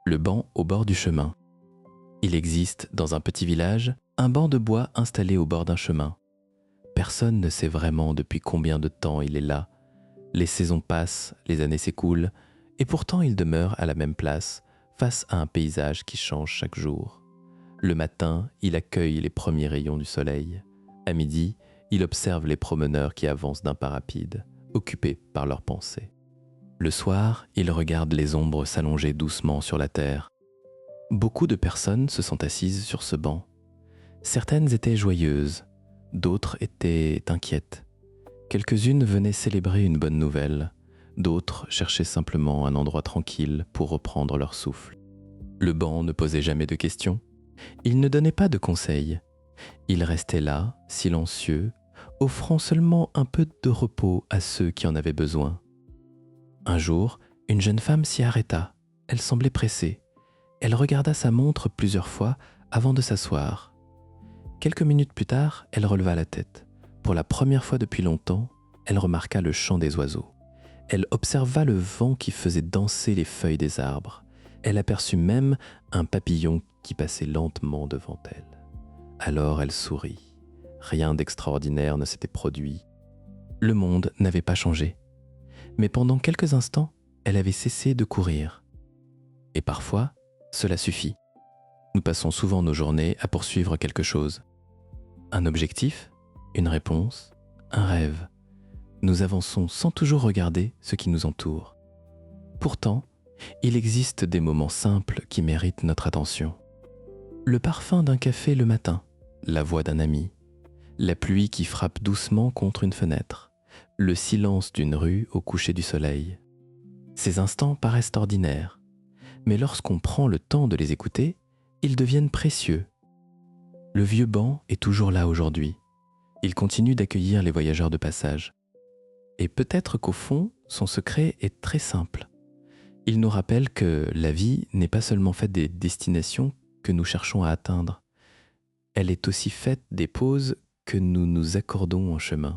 Le banc au bord du chemin. Il existe, dans un petit village, un banc de bois installé au bord d'un chemin. Personne ne sait vraiment depuis combien de temps il est là. Les saisons passent, les années s'écoulent, et pourtant il demeure à la même place, face à un paysage qui change chaque jour. Le matin, il accueille les premiers rayons du soleil. À midi, il observe les promeneurs qui avancent d'un pas rapide, occupés par leurs pensées. Le soir, il regarde les ombres s'allonger doucement sur la terre. Beaucoup de personnes se sont assises sur ce banc. Certaines étaient joyeuses, d'autres étaient inquiètes. Quelques-unes venaient célébrer une bonne nouvelle, d'autres cherchaient simplement un endroit tranquille pour reprendre leur souffle. Le banc ne posait jamais de questions, il ne donnait pas de conseils. Il restait là, silencieux, offrant seulement un peu de repos à ceux qui en avaient besoin. Un jour, une jeune femme s'y arrêta. Elle semblait pressée. Elle regarda sa montre plusieurs fois avant de s'asseoir. Quelques minutes plus tard, elle releva la tête. Pour la première fois depuis longtemps, elle remarqua le chant des oiseaux. Elle observa le vent qui faisait danser les feuilles des arbres. Elle aperçut même un papillon qui passait lentement devant elle. Alors elle sourit. Rien d'extraordinaire ne s'était produit. Le monde n'avait pas changé. Mais pendant quelques instants, elle avait cessé de courir. Et parfois, cela suffit. Nous passons souvent nos journées à poursuivre quelque chose. Un objectif, une réponse, un rêve. Nous avançons sans toujours regarder ce qui nous entoure. Pourtant, il existe des moments simples qui méritent notre attention. Le parfum d'un café le matin, la voix d'un ami, la pluie qui frappe doucement contre une fenêtre, le silence d'une rue au coucher du soleil. Ces instants paraissent ordinaires, mais lorsqu'on prend le temps de les écouter, ils deviennent précieux. Le vieux banc est toujours là aujourd'hui. Il continue d'accueillir les voyageurs de passage. Et peut-être qu'au fond, son secret est très simple. Il nous rappelle que la vie n'est pas seulement faite des destinations que nous cherchons à atteindre. Elle est aussi faite des pauses que nous nous accordons en chemin.